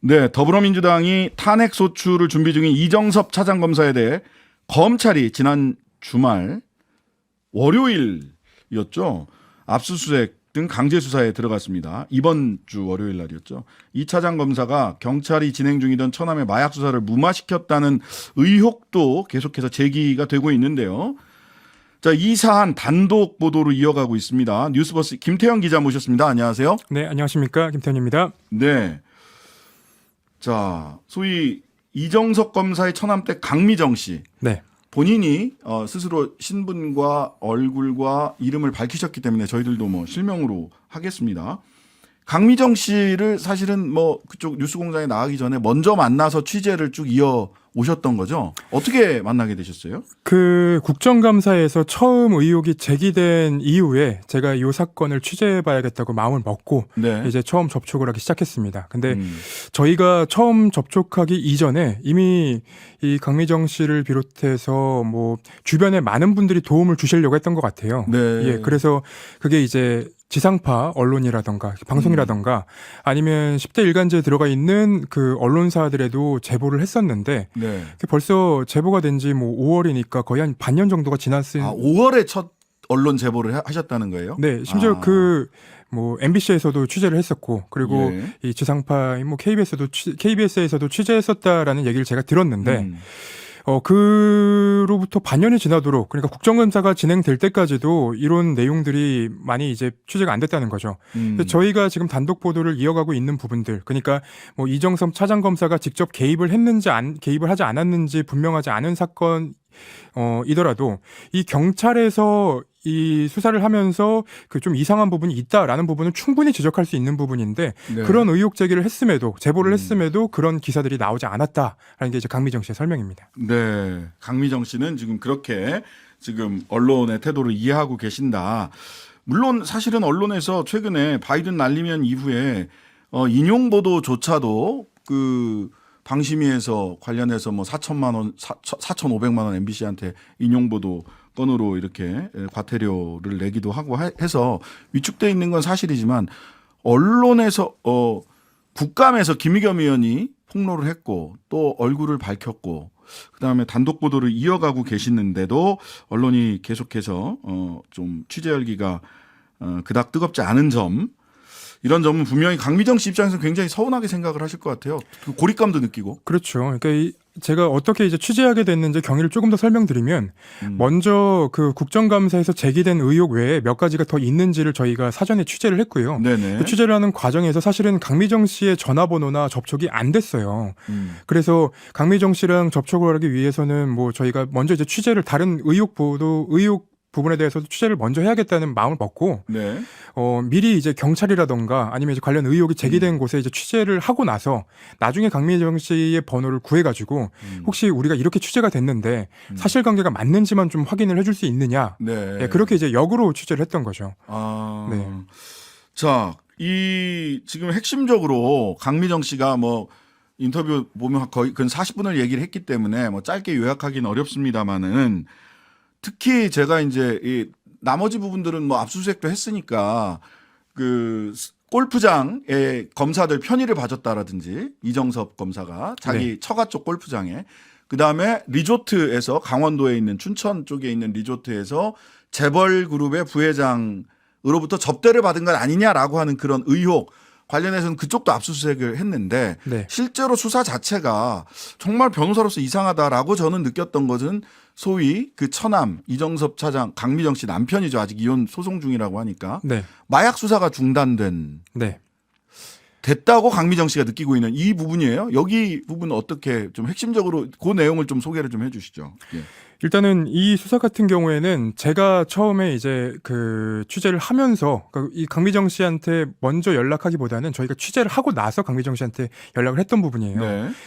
네, 더불어민주당이 탄핵 소추를 준비 중인 이정섭 차장검사에 대해 검찰이 지난 주말 월요일이었죠. 압수수색 등 강제 수사에 들어갔습니다. 이번 주 월요일 날이었죠. 이 차장검사가 경찰이 진행 중이던 처남의 마약 수사를 무마시켰다는 의혹도 계속해서 제기가 되고 있는데요. 자, 이 사안 단독 보도로 이어가고 있습니다. 뉴스버스 김태형 기자 모셨습니다. 안녕하세요. 네, 안녕하십니까. 김태현입니다. 네. 자, 소위 이정석 검사의 처남댁 강미정 씨. 네. 본인이 스스로 신분과 얼굴과 이름을 밝히셨기 때문에 저희들도 뭐 실명으로 하겠습니다. 강미정 씨를 사실은 뭐 그쪽 뉴스공장에 나가기 전에 먼저 만나서 취재를 쭉 이어 오셨던 거죠? 어떻게 만나게 되셨어요? 그 국정감사에서 처음 의혹이 제기된 이후에 제가 이 사건을 취재해봐야겠다고 마음을 먹고 네. 이제 처음 접촉을 하기 시작했습니다. 근데 저희가 처음 접촉하기 이전에 이미 이 강미정 씨를 비롯해서 뭐 주변에 많은 분들이 도움을 주시려고 했던 것 같아요. 네. 예, 그래서 그게 이제 지상파 언론이라던가 방송이라던가 아니면 10대 일간지에 들어가 있는 그 언론사들에도 제보를 했었는데 네. 벌써 제보가 된 지 뭐 5월이니까 거의 한 반년 정도가 지났으니 5월에 첫 언론 제보를 하셨다는 거예요? 네, 심지어 그 뭐 MBC에서도 취재를 했었고 그리고 예. 이 지상파 뭐 KBS에서도 취재했었다라는 얘기를 제가 들었는데 그로부터 반년이 지나도록 그러니까 국정감사가 진행될 때까지도 이런 내용들이 많이 이제 취재가 안 됐다는 거죠. 저희가 지금 단독 보도를 이어가고 있는 부분들, 그러니까 뭐 이정섭 차장검사가 직접 개입을 했는지 개입을 하지 않았는지 분명하지 않은 사건 이더라도 이 경찰에서 이 수사를 하면서 그 좀 이상한 부분이 있다라는 부분은 충분히 지적할 수 있는 부분인데 네. 그런 의혹 제기를 했음에도 제보를 했음에도 그런 기사들이 나오지 않았다라는 게 이제 강미정 씨의 설명입니다. 네. 강미정 씨는 지금 그렇게 지금 언론의 태도를 이해하고 계신다. 물론 사실은 언론에서 최근에 바이든 날리면 이후에 인용 보도조차도 그 방심위에서 관련해서 뭐 4천만 원, 4,500만 원 MBC한테 인용 보도 건으로 이렇게 과태료를 내기도 하고 해서 위축돼 있는 건 사실이지만 언론에서 국감에서 김의겸 의원이 폭로를 했고 또 얼굴을 밝혔고 그다음에 단독 보도를 이어가고 계시는데도 언론이 계속해서 좀 취재 열기가 그닥 뜨겁지 않은 점, 이런 점은 분명히 강미정 씨 입장에서 굉장히 서운하게 생각을 하실 것 같아요. 고립감도 느끼고. 그렇죠. 그러니까 제가 어떻게 이제 취재하게 됐는지 경위를 조금 더 설명드리면 먼저 그 국정감사에서 제기된 의혹 외에 몇 가지가 더 있는지를 저희가 사전에 취재를 했고요. 네네. 그 취재를 하는 과정에서 사실은 강미정 씨의 전화번호나 접촉이 안 됐어요. 그래서 강미정 씨랑 접촉을 하기 위해서는 뭐 저희가 먼저 이제 취재를 다른 의혹 부분에 대해서도 취재를 먼저 해야겠다는 마음을 먹고 네. 미리 이제 경찰이라던가 아니면 이제 관련 의혹이 제기된 곳에 이제 취재를 하고 나서 나중에 강미정 씨의 번호를 구해가지고 혹시 우리가 이렇게 취재가 됐는데 사실관계가 맞는지만 좀 확인을 해줄 수 있느냐. 네. 예, 그렇게 이제 역으로 취재를 했던 거죠. 네. 자, 이 지금 핵심적으로 강미정 씨가 뭐 인터뷰 보면 거의 근 40분을 얘기를 했기 때문에 뭐 짧게 요약하기는 어렵습니다만은 특히 제가 이제 이 나머지 부분들은 뭐 압수수색도 했으니까 그 골프장에 검사들 편의를 봐줬다라든지 이정섭 검사가 자기 처가 쪽 골프장에, 그다음에 리조트에서 강원도에 있는 춘천 쪽에 있는 리조트에서 재벌 그룹의 부회장으로부터 접대를 받은 건 아니냐라고 하는 그런 의혹 관련해서는 그쪽도 압수수색을 했는데 실제로 수사 자체가 정말 변호사로서 이상하다라고 저는 느꼈던 것은 소위 그 처남 이정섭 차장 강미정 씨 남편이죠. 아직 이혼 소송 중이라고 하니까 마약 수사가 중단된 됐다고 강미정 씨가 느끼고 있는 이 부분이에요. 여기 부분은 어떻게 좀 핵심적으로 그 내용을 좀 소개를 좀 해주시죠. 예. 일단은 이 수사 같은 경우에는 제가 처음에 이제 그 취재를 하면서 이 강미정 씨한테 먼저 연락하기보다는 저희가 취재를 하고 나서 강미정 씨한테 연락을 했던 부분이에요.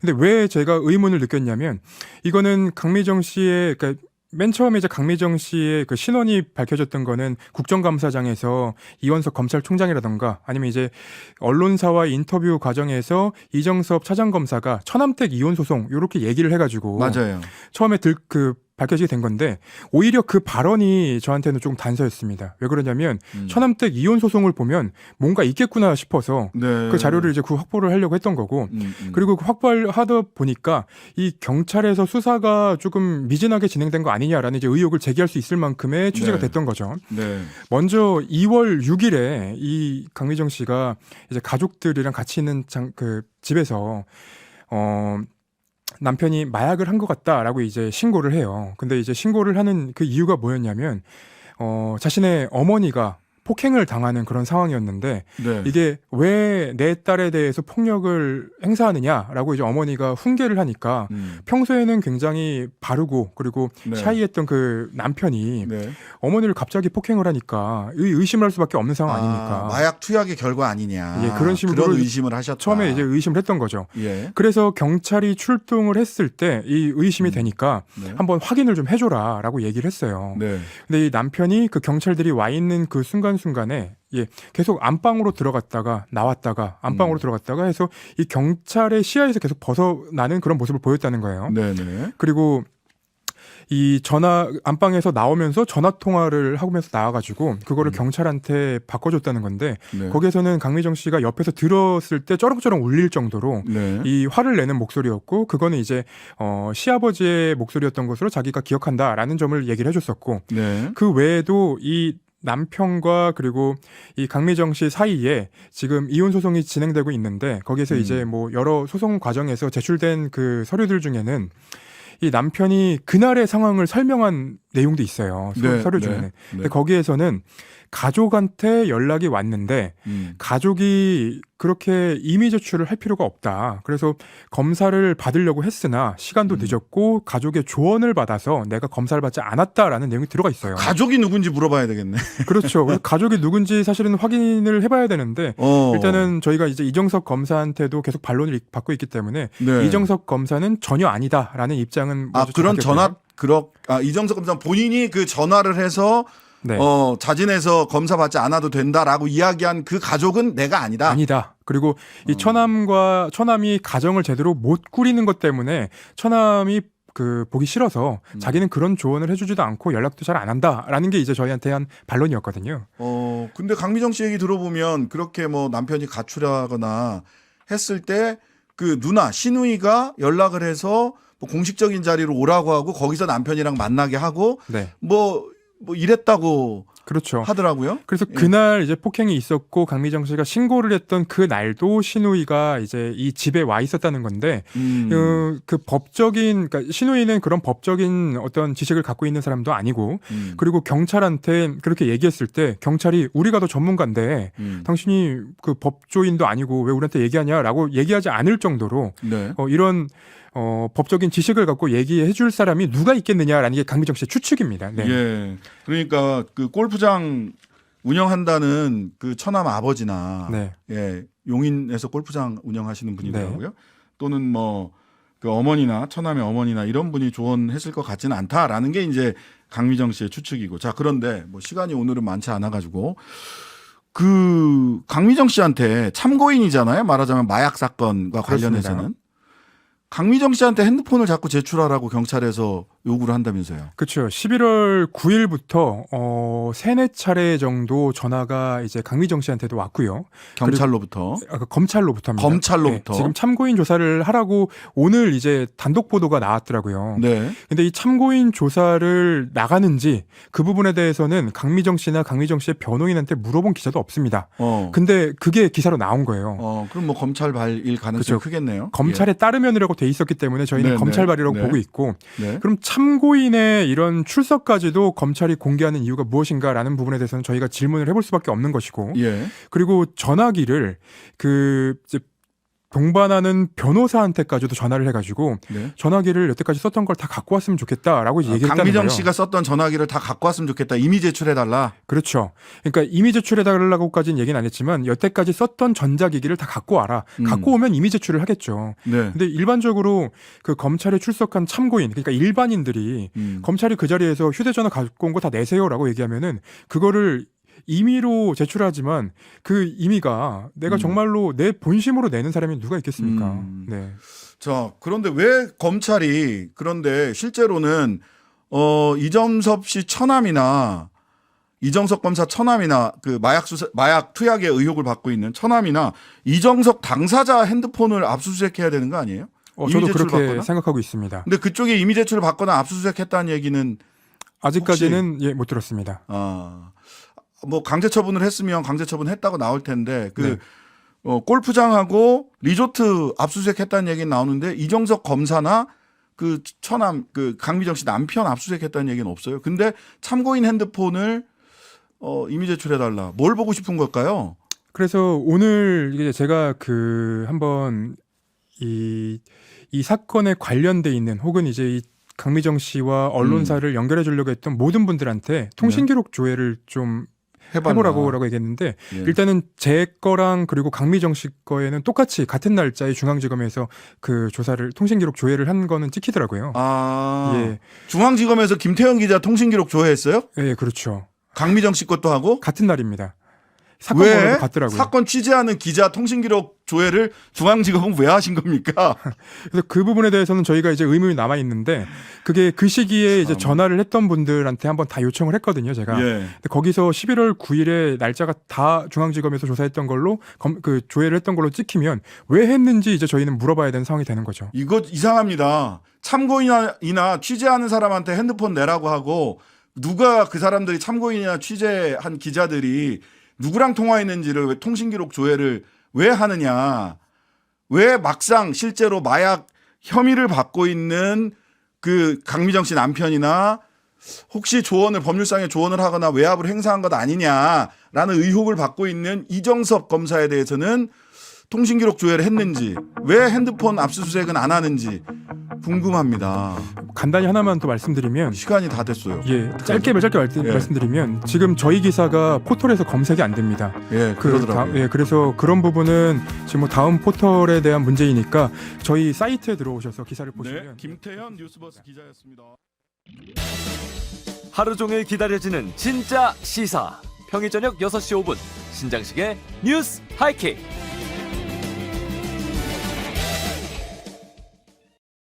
근데 왜 제가 의문을 느꼈냐면 이거는 강미정 씨의 그러니까 맨 처음에 이제 강미정 씨의 그 신원이 밝혀졌던 거는 국정감사장에서 이원석 검찰총장이라던가 아니면 이제 언론사와 인터뷰 과정에서 이정섭 차장검사가 처남댁 이혼 소송 이렇게 얘기를 해가지고 맞아요. 처음에 밝혀지게 된 건데 오히려 그 발언이 저한테는 조금 단서였습니다. 왜 그러냐면 처남댁 이혼 소송을 보면 뭔가 있겠구나 싶어서 네. 그 자료를 이제 그 확보를 하려고 했던 거고 그리고 그 확보를 하다 보니까 이 경찰에서 수사가 조금 미진하게 진행된 거 아니냐라는 이제 의혹을 제기할 수 있을 만큼의 취재가 네. 됐던 거죠. 네. 먼저 2월 6일에 이 강미정 씨가 이제 가족들이랑 같이 있는 그 집에서 남편이 마약을 한 것 같다라고 이제 신고를 해요. 근데 이제 신고를 하는 그 이유가 뭐였냐면 자신의 어머니가 폭행을 당하는 그런 상황이었는데 네. 이게 왜 내 딸에 대해서 폭력을 행사하느냐라고 이제 어머니가 훈계를 하니까 평소에는 굉장히 바르고 그리고 네. 샤이했던 그 남편이 네. 어머니를 갑자기 폭행을 하니까 의심을 할 수밖에 없는 상황 아닙니까? 마약 투약의 결과 아니냐. 예, 그런 식으로 그런 의심을 하셨다. 처음에 이제 의심을 했던 거죠. 예. 그래서 경찰이 출동을 했을 때 이 의심이 되니까 네. 한번 확인을 좀 해줘라라고 얘기를 했어요. 네. 근데 이 남편이 그 경찰들이 와 있는 그 순간순간에 계속 안방으로 들어갔다가 나왔다가 안방으로 들어갔다가 해서 이 경찰의 시야에서 계속 벗어나는 그런 모습을 보였다는 거예요. 네네. 그리고 이 안방에서 나오면서 전화 통화를 하면서 나와가지고 그거를 경찰한테 바꿔줬다는 건데 네. 거기에서는 강미정 씨가 옆에서 들었을 때 쩌렁쩌렁 울릴 정도로 네. 이 화를 내는 목소리였고 그거는 이제 시아버지의 목소리였던 것으로 자기가 기억한다라는 점을 얘기를 해줬었고 네. 그 외에도 이 남편과 그리고 이 강미정 씨 사이에 지금 이혼 소송이 진행되고 있는데 거기에서 이제 뭐 여러 소송 과정에서 제출된 그 서류들 중에는 이 남편이 그날의 상황을 설명한 내용도 있어요. 네, 서류 네, 중에는. 네. 근데 거기에서는 가족한테 연락이 왔는데 가족이 그렇게 임의 제출을 할 필요가 없다. 그래서 검사를 받으려고 했으나 시간도 늦었고 가족의 조언을 받아서 내가 검사를 받지 않았다라는 내용이 들어가 있어요. 가족이 누군지 물어봐야 되겠네. 그렇죠. 가족이 누군지 사실은 확인을 해봐야 되는데 일단은 저희가 이제 이정석 검사한테도 계속 반론을 받고 있기 때문에 네. 이정석 검사는 전혀 아니다라는 입장은 그런 이정석 검사 본인이 그 전화를 해서 네. 자진해서 검사 받지 않아도 된다라고 이야기한 그 가족은 내가 아니다. 아니다. 그리고 이 처남이 가정을 제대로 못 꾸리는 것 때문에 처남이 그 보기 싫어서 자기는 그런 조언을 해주지도 않고 연락도 잘 안 한다라는 게 이제 저희한테 한 반론이었거든요. 근데 강미정 씨 얘기 들어보면 그렇게 뭐 남편이 가출하거나 했을 때 그 누나 시누이가 연락을 해서 뭐 공식적인 자리로 오라고 하고 거기서 남편이랑 만나게 하고 네. 뭐 이랬다고 그렇죠. 하더라고요. 그래서 그날 이제 폭행이 있었고 강미정 씨가 신고를 했던 그 날도 시누이가 이제 이 집에 와 있었다는 건데 그 법적인 그러니까 시누이는 그런 법적인 어떤 지식을 갖고 있는 사람도 아니고 그리고 경찰한테 그렇게 얘기했을 때 경찰이 우리가 더 전문가인데 당신이 그 법조인도 아니고 왜 우리한테 얘기하냐라고 얘기하지 않을 정도로 네. 이런 법적인 지식을 갖고 얘기해 줄 사람이 누가 있겠느냐라는 게 강미정 씨의 추측입니다. 네. 예. 그러니까 그 골프장 운영한다는 그 처남 아버지나 네. 예. 용인에서 골프장 운영하시는 분이더라고요. 또는 뭐 그 어머니나 처남의 어머니나 이런 분이 조언했을 것 같지는 않다라는 게 이제 강미정 씨의 추측이고. 자, 그런데 뭐 시간이 오늘은 많지 않아 가지고 그 강미정 씨한테 참고인이잖아요. 말하자면 마약 사건과 관련해서는. 그렇습니다. 강미정 씨한테 핸드폰을 자꾸 제출하라고 경찰에서 요구를 한다면서요. 그렇죠. 11월 9일부터 3-4차례 정도 전화가 이제 강미정 씨한테도 왔고요. 경찰로부터. 검찰로부터입니다. 검찰로부터. 네, 지금 참고인 조사를 하라고 오늘 이제 단독 보도가 나왔더라고요. 네. 근데 이 참고인 조사를 나가는지 그 부분에 대해서는 강미정 씨나 강미정 씨의 변호인한테 물어본 기자도 없습니다. 근데 그게 기사로 나온 거예요. 그럼 뭐 검찰 발일 가능성이 그렇죠. 크겠네요. 검찰에 따르면이라고 돼 있었기 때문에 저희는 네, 검찰 발이라고 네. 보고 있고 네. 그럼 참고인의 이런 출석까지도 검찰이 공개하는 이유가 무엇인가라는 부분에 대해서는 저희가 질문을 해볼 수밖에 없는 것이고 예. 그리고 전화기를 그 이제 동반하는 변호사한테까지도 전화를 해가지고 네. 전화기를 여태까지 썼던 걸 다 갖고 왔으면 좋겠다라고 얘기를 했다는 거예요. 강미정 씨가 썼던 전화기를 다 갖고 왔으면 좋겠다. 이미 제출해달라. 그렇죠. 그러니까 이미 제출해달라고까지는 얘기는 안 했지만 여태까지 썼던 전자기기를 다 갖고 와라. 갖고 오면 이미 제출을 하겠죠. 네. 근데 일반적으로 그 검찰에 출석한 참고인, 그러니까 일반인들이 검찰이 그 자리에서 휴대전화 갖고 온 거 다 내세요라고 얘기하면은 그거를 임의로 제출하지만 그 임의가 내가 정말로 내 본심으로 내는 사람이 누가 있겠습니까? 네. 자, 그런데 왜 검찰이 그런데 실제로는 이점섭 씨 처남이나 이정석 검사 처남이나 그 마약 투약의 의혹을 받고 있는 처남이나 이정석 당사자 핸드폰을 압수수색해야 되는 거 아니에요? 저도 이미 그렇게 제출받거나? 생각하고 있습니다. 근데 그쪽에 이미 제출을 받거나 압수수색했다는 얘기는 아직까지는 못 들었습니다. 뭐 강제 처분을 했으면 강제 처분했다고 나올 텐데 네. 골프장하고 리조트 압수수색했다는 얘기는 나오는데 이정석 검사나 그 처남 그 강미정 씨 남편 압수수색했다는 얘기는 없어요. 근데 참고인 핸드폰을 이미 제출해달라. 뭘 보고 싶은 걸까요? 그래서 오늘 이제 제가 한번 이 사건에 관련돼 있는 혹은 이제 이 강미정 씨와 언론사를 연결해 주려고 했던 모든 분들한테 통신 기록 조회를 좀 해보라고 얘기했는데 예. 일단은 제 거랑 그리고 강미정 씨 거에는 똑같이 같은 날짜에 중앙지검에서 그 조사를 통신 기록 조회를 한 거는 찍히더라고요. 예. 중앙지검에서 김태형 기자 통신 기록 조회했어요? 예, 그렇죠. 강미정 씨 것도 하고? 같은 날입니다. 사건 왜? 번호도 같더라고요. 사건 취재하는 기자 통신기록 조회를 중앙지검은 왜 하신 겁니까? 그래서 그 부분에 대해서는 저희가 이제 의문이 남아 있는데 그게 그 시기에 이제 전화를 했던 분들한테 한번 다 요청을 했거든요, 제가. 예. 근데 거기서 11월 9일에 날짜가 다 중앙지검에서 조사했던 걸로 그 조회를 했던 걸로 찍히면 왜 했는지 이제 저희는 물어봐야 되는 상황이 되는 거죠. 이거 이상합니다. 참고인이나 취재하는 사람한테 핸드폰 내라고 하고 누가 그 사람들이 참고인이나 취재한 기자들이 누구랑 통화했는지를 왜 통신기록 조회를 왜 하느냐. 왜 막상 실제로 마약 혐의를 받고 있는 그 강미정 씨 남편이나 혹시 법률상의 조언을 하거나 외압을 행사한 것 아니냐라는 의혹을 받고 있는 이정섭 검사에 대해서는 통신기록 조회를 했는지 왜 핸드폰 압수수색은 안 하는지 궁금합니다. 간단히 하나만 더 말씀드리면 시간이 다 됐어요. 예, 짧게 말씀드리면 지금 저희 기사가 포털에서 검색이 안 됩니다. 예, 그러더라고요. 그래서 그런 부분은 지금 뭐 다음 포털에 대한 문제이니까 저희 사이트에 들어오셔서 기사를 보시면 네, 김태현 뉴스버스 기자였습니다. 하루 종일 기다려지는 진짜 시사. 평일 저녁 6시 5분 신장식의 뉴스 하이킥.